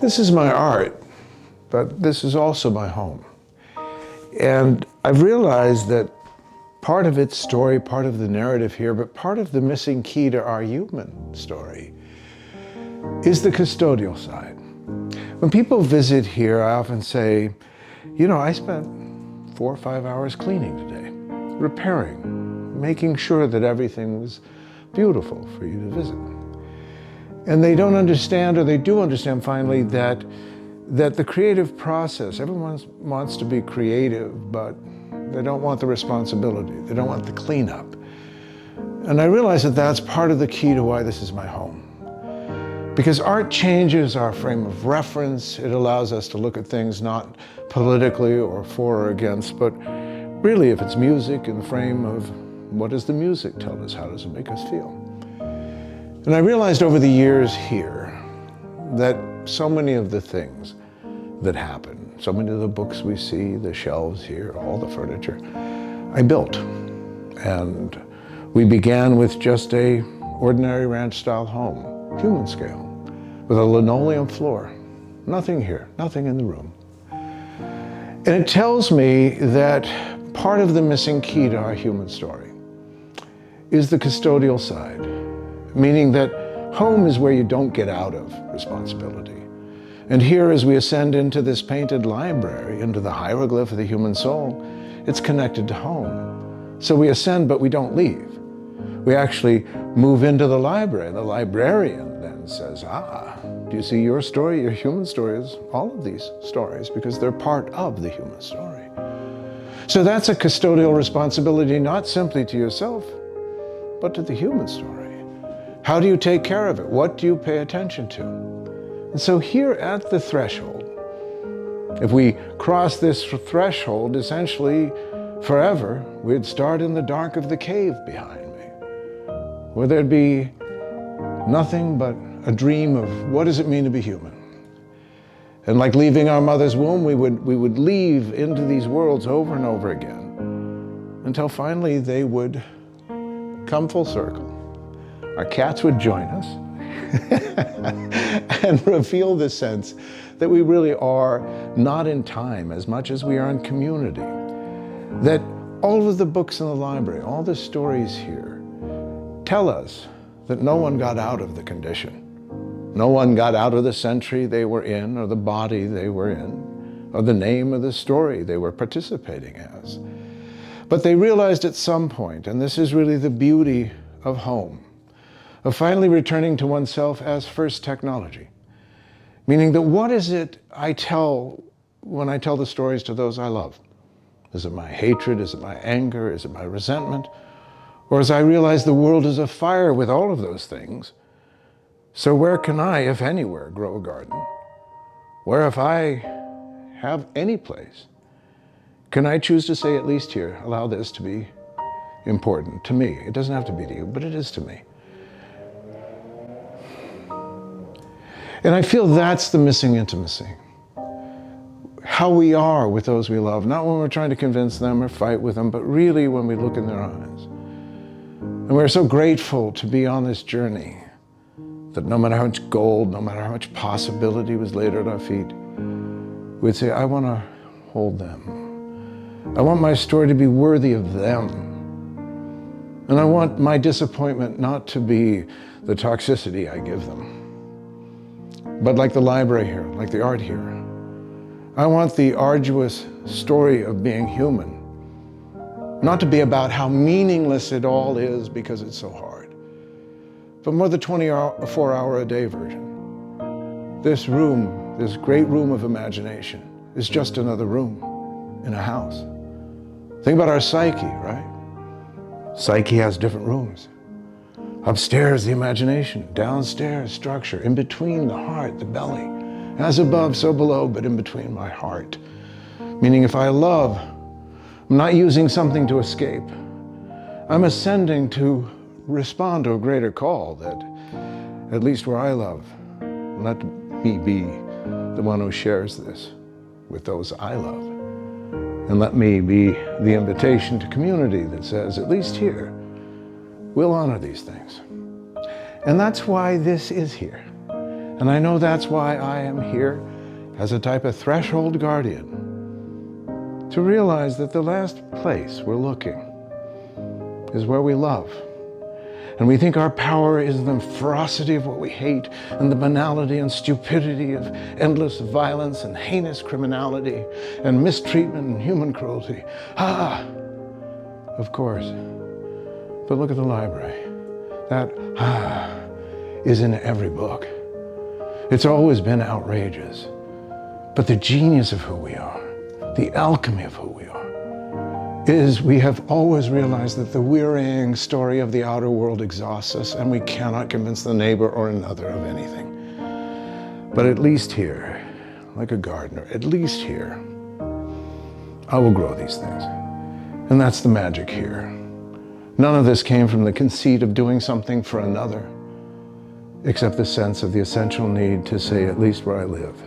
This is my art, but this is also my home. And I've realized that part of its story, part of the narrative here, but part of the missing key to our human story is the custodial side. When people visit here, I often say, you know, I spent 4 or 5 hours cleaning today, repairing, making sure that everything was beautiful for you to visit. And they don't understand, or they do understand finally, that the creative process, everyone wants to be creative, but they don't want the responsibility. They don't want the cleanup. And I realize that that's part of the key to why this is my home. Because art changes our frame of reference. It allows us to look at things not politically or for or against, but really if it's music in the frame of what does the music tell us? How does it make us feel? And I realized over the years here that so many of the things that happen, so many of the books we see, the shelves here, all the furniture, I built. And we began with just a ordinary ranch-style home, human scale, with a linoleum floor. Nothing here, nothing in the room. And it tells me that part of the missing key to our human story is the custodial side, meaning that home is where you don't get out of responsibility. And here, as we ascend into this painted library, into the hieroglyph of the human soul, it's connected to home. So we ascend, but we don't leave. We actually move into the library. The librarian then says, do you see your story? Your human story is all of these stories because they're part of the human story. So that's a custodial responsibility, not simply to yourself, but to the human story. How do you take care of it? What do you pay attention to? And so here at the threshold, if we cross this threshold, essentially forever, we'd start in the dark of the cave behind me, where there'd be nothing but a dream of what does it mean to be human? And like leaving our mother's womb, we would leave into these worlds over and over again until finally they would come full circle. Our cats would join us and reveal the sense that we really are not in time as much as we are in community. That all of the books in the library, all the stories here, tell us that no one got out of the condition. No one got out of the century they were in, or the body they were in, or the name of the story they were participating as. But they realized at some point, and this is really the beauty of home, of finally returning to oneself as first technology. Meaning that what is it I tell when I tell the stories to those I love? Is it my hatred? Is it my anger? Is it my resentment? Or as I realize the world is afire with all of those things, so where can I, if anywhere, grow a garden? Where, if I have any place, can I choose to say, at least here, allow this to be important to me? It doesn't have to be to you, but it is to me. And I feel that's the missing intimacy. How we are with those we love, not when we're trying to convince them or fight with them, but really when we look in their eyes. And we're so grateful to be on this journey that no matter how much gold, no matter how much possibility was laid at our feet, we'd say, I want to hold them. I want my story to be worthy of them. And I want my disappointment not to be the toxicity I give them. But like the library here, like the art here, I want the arduous story of being human not to be about how meaningless it all is because it's so hard, but more the 24-hour-a-day version. This room, this great room of imagination, is just another room in a house. Think about our psyche, right? Psyche has different rooms. Upstairs, the imagination. Downstairs, structure. In between, the heart, the belly. As above, so below, but in between my heart. Meaning if I love, I'm not using something to escape. I'm ascending to respond to a greater call that, at least where I love, let me be the one who shares this with those I love. And let me be the invitation to community that says, at least here, we'll honor these things. And that's why this is here. And I know that's why I am here as a type of threshold guardian, to realize that the last place we're looking is where we love. And we think our power is in the ferocity of what we hate and the banality and stupidity of endless violence and heinous criminality and mistreatment and human cruelty. Of course. But look at the library. That is in every book. It's always been outrageous. But the genius of who we are, the alchemy of who we are, is we have always realized that the wearying story of the outer world exhausts us, and we cannot convince the neighbor or another of anything. But at least here, like a gardener, at least here, I will grow these things. And that's the magic here. None of this came from the conceit of doing something for another, except the sense of the essential need to say, at least where I live,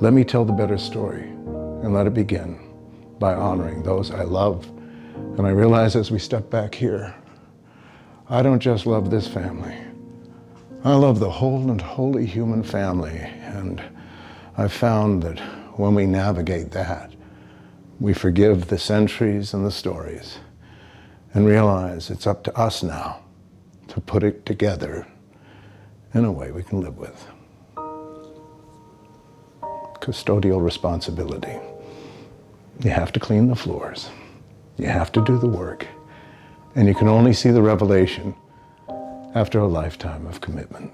let me tell the better story, and let it begin by honoring those I love. And I realize as we step back here, I don't just love this family. I love the whole and holy human family. And I've found that when we navigate that, we forgive the centuries and the stories and realize it's up to us now to put it together in a way we can live with. Custodial responsibility. You have to clean the floors. You have to do the work. And you can only see the revelation after a lifetime of commitment.